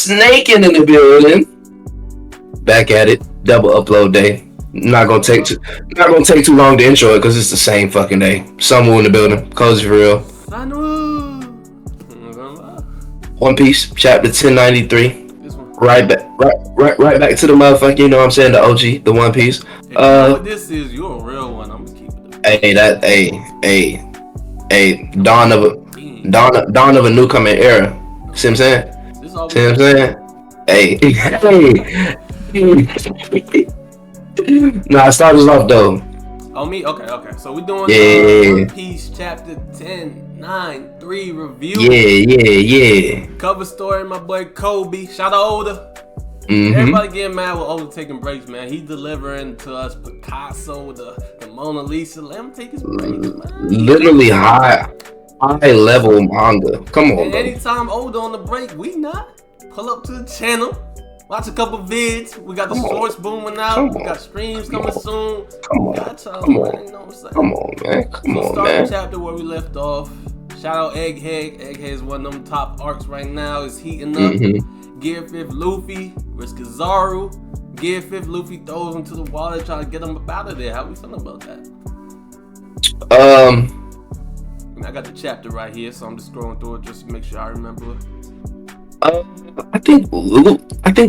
Snaking in the building. Back at it. Double upload day. Not gonna take too long to intro it because it's the same fucking day. Sunwoo in the building. Cozy for real. Sunwoo. One Piece, chapter 1093. This one. Right back to the motherfucker. You know what I'm saying? The OG, the One Piece. If you know what this is, you're a real one. I'm just keeping it. Dawn of a newcomer era. See what I'm saying? See what I'm saying? Hey. Nah, start us off though. Oh, me? Okay. So we're doing One Piece chapter 1093 review. Yeah. Cover story, my boy Kobe. Shout out Oda. Mm-hmm. Everybody getting mad with Oda taking breaks, man. He delivering to us Picasso, the Mona Lisa. Let him take his breaks, man. Literally high level manga. Come on, and bro. anytime Oda on the break, we not pull up to the channel. Watch a couple vids. We got the shorts booming out. We got streams coming soon. Come on, man. Start the chapter where we left off. Shout out Egghead. Egghead is one of them top arcs right now. It's heating up. Gear 5th Luffy versus Kizaru. Gear 5th Luffy throws him to the water, trying to get him up out of there. How we feeling about that? I got the chapter right here, so I'm just scrolling through it just to make sure I remember it. I think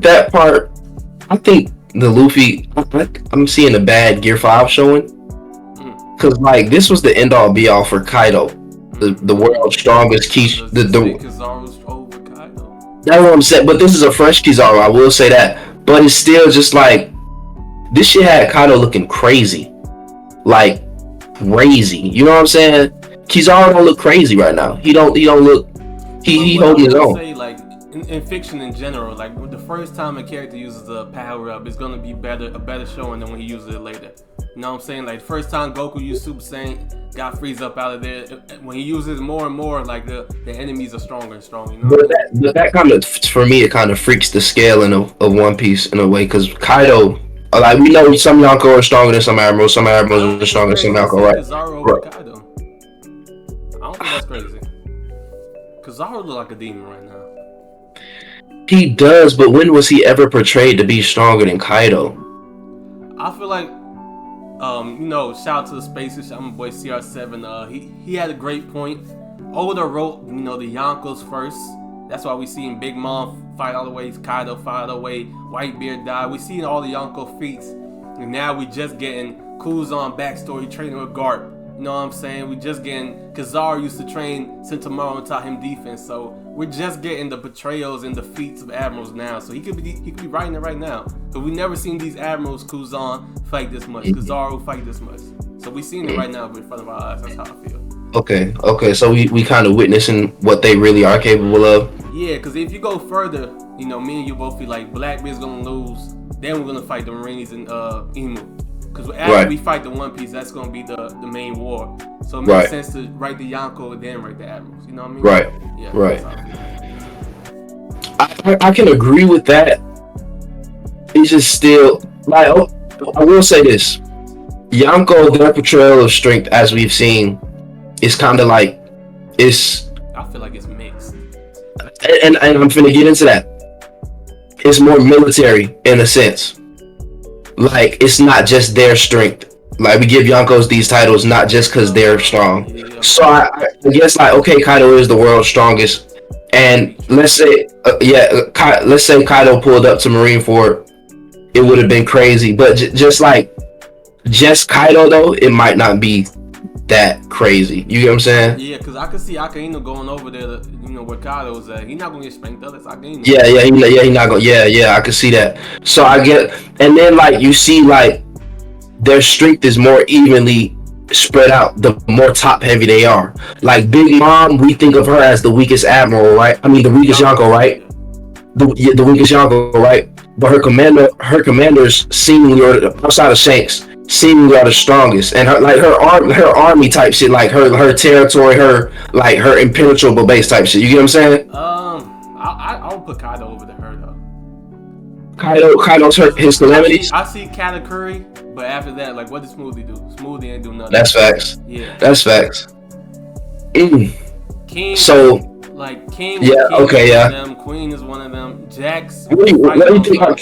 that part. I think the Luffy. I'm seeing a bad Gear 5 showing. Cause like this was the end all be all for Kaido, the world's strongest Kizaru's over Kaido. That's what I'm saying. But this is a fresh Kizaru. I will say that. But it's still just like this shit had Kaido looking crazy, like crazy. You know what I'm saying? Kizaru don't look crazy right now. He don't look. He holding his own. Say, like, in fiction in general, like the first time a character uses a power up, it's gonna be a better showing than when he uses it later. You know what I'm saying? Like the first time Goku used Super Saiyan, got Frieza up out of there. When he uses it more and more, like the enemies are stronger and stronger. You know? But that kind of, for me, it kind of freaks the scaling of One Piece in a way, because Kaido, like we know some Yonko are stronger than some Admirals are stronger than some Yonko, right? Kizaru over Kaido. I don't think that's crazy. Kizaru look like a demon right now. He does, but when was he ever portrayed to be stronger than Kaido? I feel like, shout out to the Spacers. I'm my boy CR7. He had a great point. Oda wrote, the Yonkos first. That's why we seen Big Mom fight all the way, Kaido fight all the way, Whitebeard die. We seen all the Yonko feats, and now we just getting Kuzan backstory training with Garp. You know what I'm saying? We just getting Kizaru used to train Sentomaru and taught him defense. So we're just getting the betrayals and the feats of Admirals now. So he could be writing it right now. Because we never seen these Admirals Kuzan fight this much, Kizaru fight this much. So we seen it right now in front of our eyes. That's how I feel. Okay. So we kind of witnessing what they really are capable of. Yeah, because if you go further, me and you both feel like Blackbeard's gonna lose. Then we're gonna fight the Marines and Imu. Because after we fight the One Piece, that's going to be the main war. So it makes sense to write the Yonko and then write the Admirals. You know what I mean? Right. Yeah, right. I can agree with that. It's just still, like, I will say this. Yonko, their portrayal of strength, as we've seen, is kind of like, I feel like it's mixed. And I'm finna get into that. It's more military in a sense. Like, it's not just their strength. Like, we give Yonkos these titles not just because they're strong. So I guess, like, okay, Kaido is the world's strongest, and let's say Kaido pulled up to Marineford, it would have been crazy. But just Kaido though, it might not be that crazy. You get what I'm saying? Yeah, because I could see Akainu going over there to, where Kaido's at. He's not gonna get spanked up. That's Akainu. Yeah, he's not gonna. Yeah, I could see that. So I get, and then like you see like their strength is more evenly spread out the more top heavy they are. Like Big Mom, we think of her as the weakest Admiral, right? I mean the weakest Yonko, right? The weakest Yonko, right? But her commanders seemingly are, outside of Shanks, seemingly are the strongest, and her army type shit, like her territory, her impenetrable base type shit. You get what I'm saying? I would put Kaido over to her though. Kaido's his calamities. I see Katakuri, but after that, like, what did Smoothie do? Smoothie ain't do nothing. That's facts. Yeah, that's facts. King. So Like King, Yeah. King Okay. is one of Yeah. them. Queen is one of them. Jax What do you fighting think? on.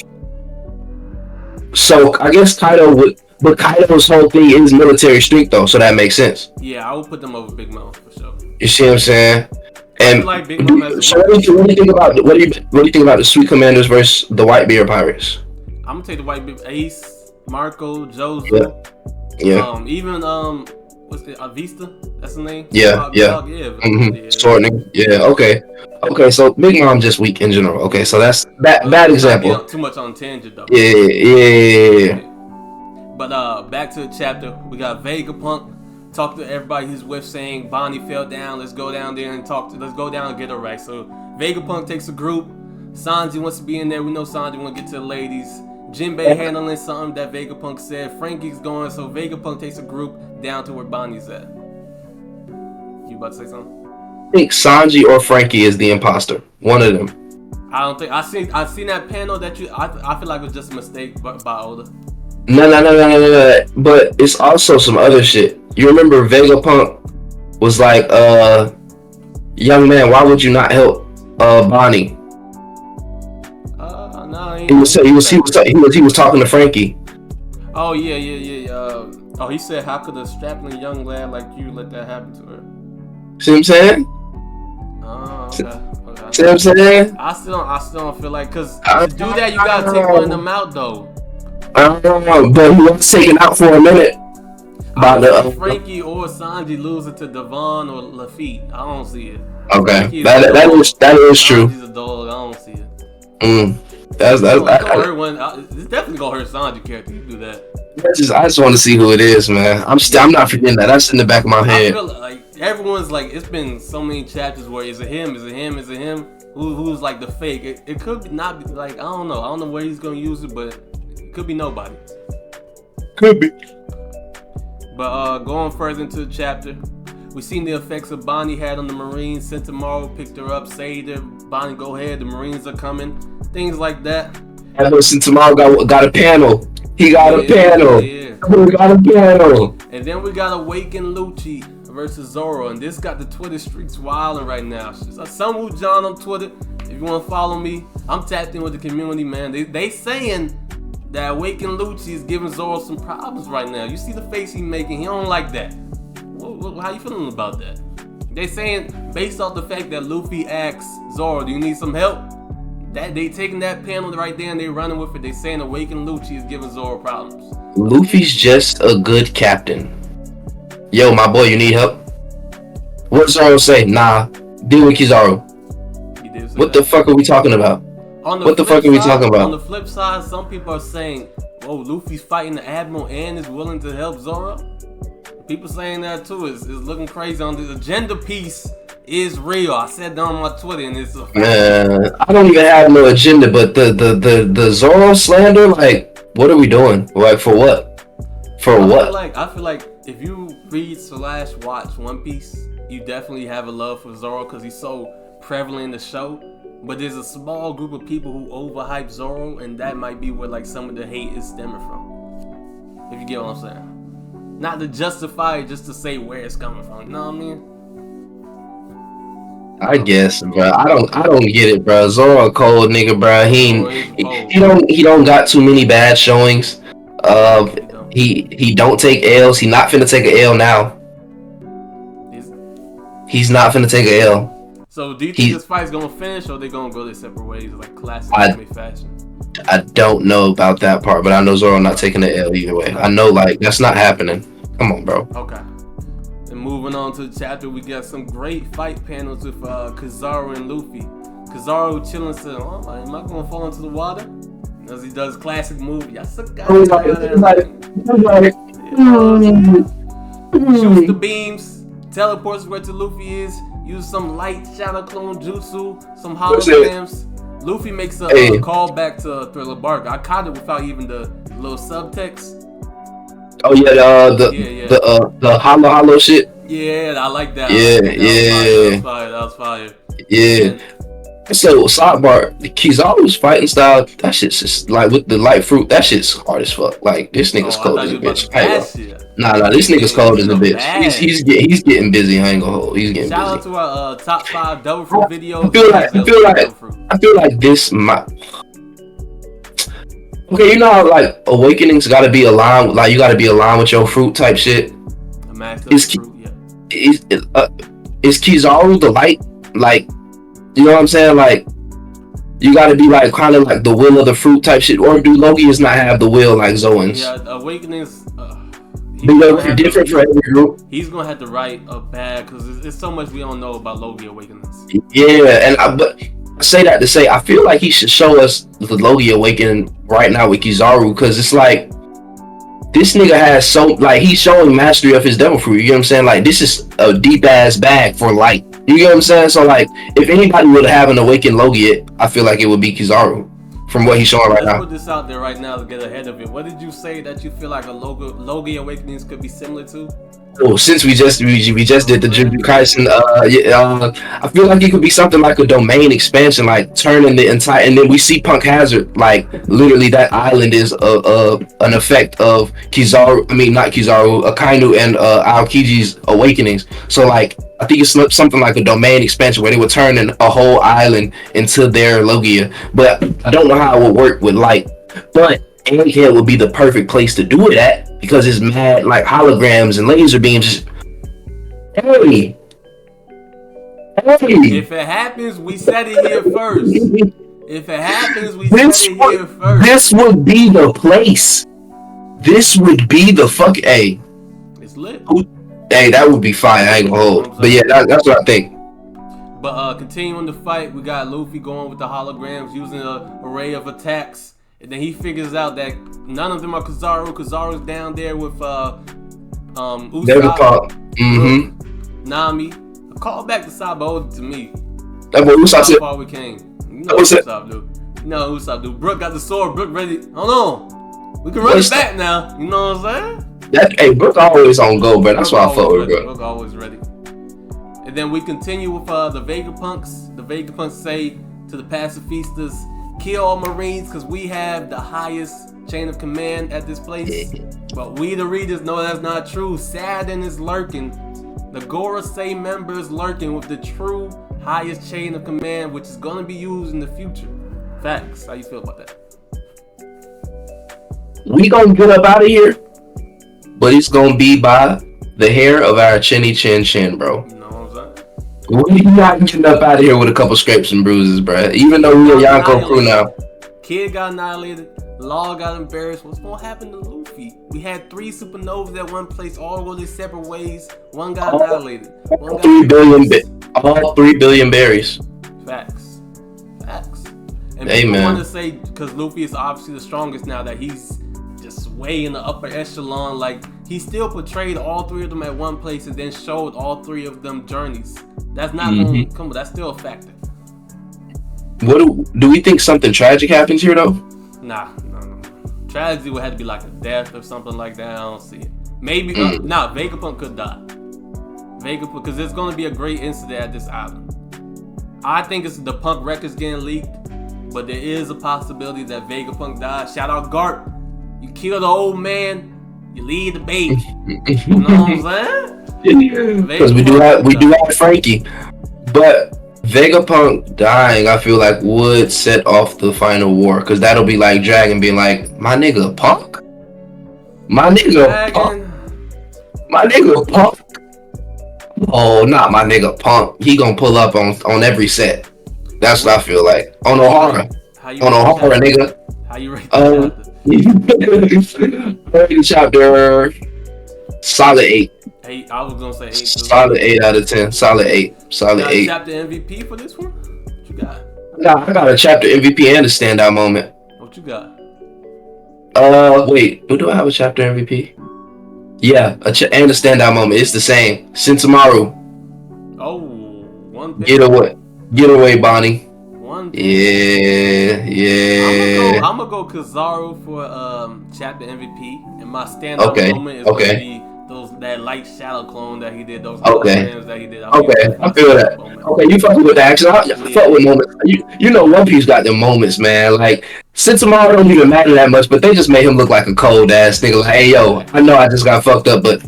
So I guess Kaido would, but Kaido's whole thing is military strength though, so that makes sense. Yeah, I would put them over Big Mom for sure. You see what I'm saying? I feel And like Big Mom has the so worst. what do you think about what do you think about the Sweet Commanders versus the Whitebeard Pirates? I'm gonna take the white Ace, Marco, Jozu. Yeah. Even what's the Vista? That's the name. Yeah. Yeah. Yeah. Sorting. Yeah. Okay. Okay. So Big Mom just weak in general. Okay. So that's bad. But Bad let's not example. get too much on tangent though. Yeah. But back to the chapter. We got Vegapunk talk to everybody he's with, saying Bonnie fell down. Let's go down there and let's go down and get her right. So Vegapunk takes a group. Sanji wants to be in there. We know Sanji want to get to the ladies. Jinbei handling something that Vegapunk said. Frankie's going, so Vegapunk takes a group down to where Bonnie's at. You about to say something? I think Sanji or Frankie is the imposter. One of them. I don't think I seen that panel that you. I feel like it was just a mistake by Oda. No. But it's also some other shit. You remember Vegapunk was like, young man, why would you not help Bonnie? No, He was talking to Frankie. Oh yeah. He said, how could a strapping young lad like you let that happen to her? See what I'm saying? Oh, okay. See what I'm saying? I still don't feel like, cause to do that you gotta take one of them out though. But he was taken out for a minute. By Frankie or Sanji losing to Devon or Lafitte. I don't see it. Okay, that is true. Sanji's a dog. I don't see it. That's It's definitely gonna hurt Sanji character. You do that. I just want to see who it is, man. I'm not forgetting that. That's in the back of my head. I feel like everyone's like, it's been so many chapters where is it him? Who's like the fake? It could not be like, I don't know where he's gonna use it, but it could be nobody. Could be. But going further into the chapter, we seen the effects of Bonnie had on the Marines. Sentomaru picked her up, saved her. Bonnie, go ahead. The Marines are coming. Things like that. And Sentomaru got a panel. He got a panel. Yeah. He got a panel. And then we got Awakened Lucci versus Zoro, and this got the Twitter streaks wilding right now. So Sunwoo John on Twitter. If you want to follow me, I'm tapped in with the community, man. They saying that Awakened Lucci is giving Zoro some problems right now. You see the face he's making. He don't like that. How you feeling about that? They saying, based off the fact that Luffy asks Zoro, do you need some help? That they taking that panel right there and they running with it. They saying Awakened Lucci is giving Zoro problems. Luffy's just a good captain. Yo, my boy, you need help? What does Zoro say? Nah, deal with Kizaru. What the fuck are we talking about? What the fuck are we talking about? On the flip side, some people are saying, oh, Luffy's fighting the Admiral and is willing to help Zoro. People saying that too. It's looking crazy. On the agenda piece is real. I said that on my Twitter, and it's a fact. Man, I don't even have no agenda, but the Zoro slander, like, what are we doing? Like, for what? I feel like if you read / watch One Piece, you definitely have a love for Zoro because he's so prevalent in the show. But there's a small group of people who overhype Zoro, and that might be where like some of the hate is stemming from. If you get what I'm saying. Not to justify it, just to say where it's coming from. You know what I mean? I guess, bro. I don't get it, bro. Zoro a cold nigga, bro. He don't got too many bad showings. He don't take L's. He not finna take an L now. He's not finna take an L. So do you think this fight's gonna finish, or they gonna go their separate ways like classic anime fashion? I don't know about that part, but I know Zoro not taking the L either way. I know, like, that's not happening. Come on, bro. Okay. And moving on to the chapter, we got some great fight panels with Kizaru and Luffy. Kizaru chilling, said, "Oh, am I gonna fall into the water?" As he does classic move, shoots the beams, teleports where to Luffy is, uses some light shadow clone jutsu, some holograms. Luffy makes a call back to Thriller Bark. I caught it without even the little subtext. Oh yeah, the hollow shit. Yeah, I like that. That was fire. Yeah. So sidebar, Kizaru's fighting style, that shit's just like with the light fruit. That shit's hard as fuck. Like this nigga's cold as a bitch. Nah. This nigga's cold as He's a a bitch. bad. He's getting busy. I ain't gonna hold. He's getting Shout out busy. to our top 5 devil fruit I videos. feel He like has a devil fruit. this might. Okay, you know how like awakenings got to be aligned. Like you got to be aligned with your fruit type shit. A master Is fruit, yeah. is is Kizaru the light? Like you know what I'm saying? Like you got to be like kind of like the will of the fruit type shit, or do Logias not have the will like Zoans? Yeah, awakenings. They're different for every group. He's gonna have to write a bad because it's so much we don't know about Logia awakenings. Yeah, but I say that to say I feel like he should show us the Logia awakening right now with Kizaru because it's like this nigga has so like he's showing mastery of his devil fruit. You get what I'm saying? Like this is a deep ass bag for light. You get what I'm saying? So like if anybody would have an awakened Logia, I feel like it would be Kizaru from what he's showing right now. Let's put this out there right now to get ahead of it. What did you say that you feel like a Logia awakenings could be similar to? Oh, since we just did the Jujutsu Kaisen, I feel like it could be something like a domain expansion, like turning the entire, and then we see Punk Hazard, like literally that island is an effect of Kizaru. I mean, not Kizaru, Akainu and Aokiji's awakenings. So like, I think it's something like a domain expansion where they would turn a whole island into their Logia. But I don't know how it would work with light, but Egghead would be the perfect place to do it at because it's mad like holograms and laser beams. Hey. If it happens, we said it here first. If it happens, we said it here first. This would be the place. This would be the fuck. Hey, it's lit. Hey, that would be fine. I ain't gonna hold. But yeah, that's what I think. But continuing the fight, we got Luffy going with the holograms, using an array of attacks. And then he figures out that none of them are Kizaru. Kizaru's down there with Usopp, Nami. A call back to Sabo to me. That boy Usopp How far we came. You know what Usopp do. You know what Usopp do. Brook got the sword. Brook ready. Hold on. We can run it back now. You know what I'm saying? Hey, Brook always on go, bro. That's why I fuck with Brook. Brook always ready. And then we continue with the Vegapunks. The Vegapunks say to the pacifistas, kill all Marines because we have the highest chain of command at this place. But we the readers know that's not true. Saturn is lurking. The Gorosei member is lurking with the true highest chain of command, which is going to be used in the future. Facts. How you feel about that? We gonna get up out of here, but it's gonna be by the hair of our chinny chin chin, bro. You know what I'm saying? We not getting up out of here with a couple scrapes and bruises, bro. Even though we're a Yonko crew now. Kid got annihilated. Law got embarrassed. What's gonna happen to Luffy? We had 3 supernovas at one place, all go their separate ways. One got annihilated. One got 3 billion berries. Facts. And hey, people man. want to say, because Luffy is obviously the strongest now, that he's just way in the upper echelon. Like, he still portrayed all 3 of them at one place and then showed all 3 of them journeys. That's not going to come, that's still a factor. What do we think something tragic happens here, though? Nah. Tragedy would have to be like a death or something like that. I don't see it. Maybe, Vegapunk could die. Vegapunk, because there's going to be a great incident at this island. I think it's the Punk records getting leaked, but there is a possibility that Vegapunk dies. Shout out Garp. You kill the old man, you leave the baby. You know what I'm saying? Because we do have Frankie, but Vegapunk dying, I feel like would set off the final war, because that'll be like Dragon being like, my nigga Punk, my nigga Punk. Oh, not my nigga Punk. He gonna pull up on every set. That's what I feel like. On O'Hara, nigga. How you rate the chapter? Solid 8. 8. I was gonna say 8. Solid 8 out of 10. Solid 8. Solid 8. Chapter MVP for this one? What you got? I got a chapter MVP and a standout moment. What you got? Wait. Do I have a chapter MVP? Yeah, and a standout moment. It's the same. Sentomaru. Oh, one bit. Get away, Bonnie. One bit. Yeah. I'm gonna go Kizaru for chapter MVP, and my standout moment is gonna be that light shadow clone that he did, those Okay. holograms that he did. Okay, I I feel fuck that. with him. Okay, you fucking with the action. I fuck Yeah, with moments. You know, One Piece got them moments, man. Like, Sentomaru don't even matter that much, but they just made him look like a cold ass nigga. Like, hey, yo, I know I just got fucked up, but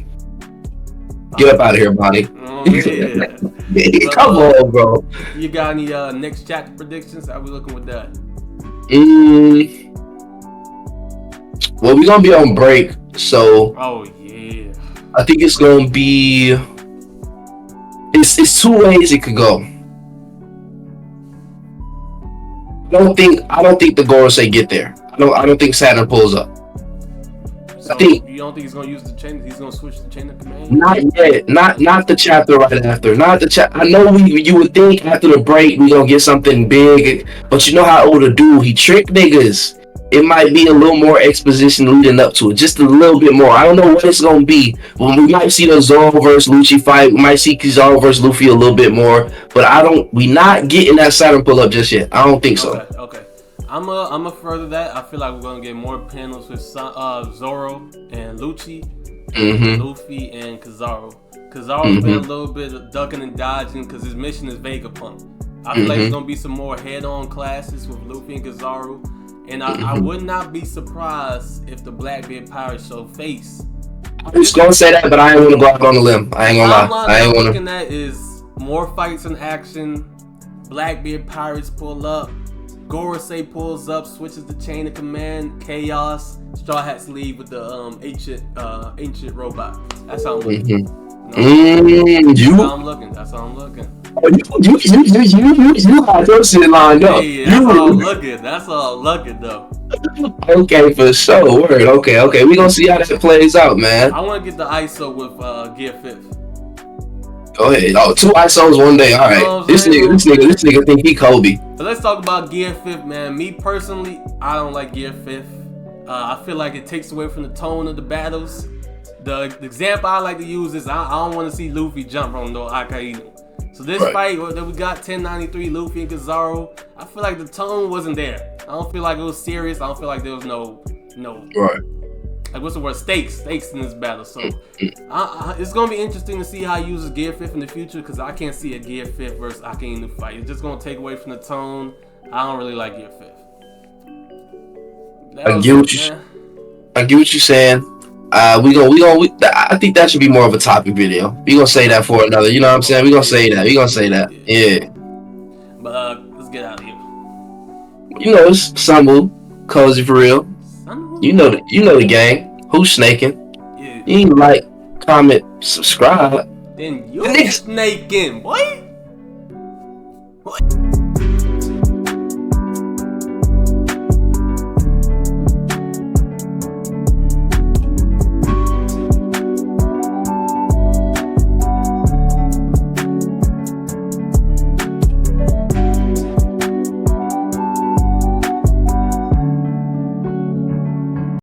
get up out of here, Bonnie. yeah. But, Come on, bro. You got any next chapter predictions? How we looking with that? Well, we're gonna be on break, so Oh yeah. I think it's gonna be. It's two ways it could go. I don't think the Gorosei get there. I don't think Saturn pulls up. So I think you don't think he's gonna use the chain? He's gonna switch the chain of command? not yet. Not the chapter right after. Not the chapter. I know you would think after the break we gonna get something big, but you know how Oda do. He trick niggas. It might be a little more exposition leading up to it, just a little bit more. I don't know what it's gonna be. Well, we might see the Zoro versus Lucci fight. We might see Kizaru versus Luffy a little bit more, but we not getting that Saturn pull up just yet. I don't think so. Okay. I'm a further that. I feel like we're gonna get more panels with Zoro and Lucci, Luffy and Kizaru. Kizaru's been a little bit of ducking and dodging because his mission is Vegapunk. I feel like there's gonna be some more head-on classes with Luffy and Kizaru. And I would not be surprised if the Blackbeard Pirates show face. I'm just gonna say that, but I ain't wanna go out on a limb. I ain't gonna lie. I ain't wanna. Looking at is more fights in action. Blackbeard Pirates pull up. Gorosei pulls up, switches the chain of command. Chaos. Straw Hats leave with the ancient robot. That's how I'm looking. That's how I'm looking. That's how I'm looking. You got your shit lined up. Hey, that's all I'm looking. That's all I'm looking though. Okay, for sure. Word. Okay. We gonna see how that plays out, man. I want to get the ISO with Gear 5th. Go ahead. Oh, 2 ISOs one day. All right. This nigga think he Kobe. But let's talk about Gear 5th, man. Me personally, I don't like Gear 5th. I feel like it takes away from the tone of the battles. The example I like to use is I don't want to see Luffy jump on no Akainu. So this fight that we got 1093 Luffy and Kizaru, I feel like the tone wasn't there. I don't feel like it was serious. I don't feel like there was no right. Like what's the word? Stakes in this battle. So it's gonna be interesting to see how he uses Gear 5th in the future because I can't see a Gear 5th versus Akainu fight. It's just gonna take away from the tone. I don't really like Gear 5th. I get what you're saying. I think that should be more of a topic video. We gonna say that for another. You know what I'm saying? We gonna say that. Yeah. But let's get out of here. You know it's Samu, cozy for real. You know the gang. Who's snaking? Yeah. You ain't like, comment, subscribe. Then you're snaking, boy. What?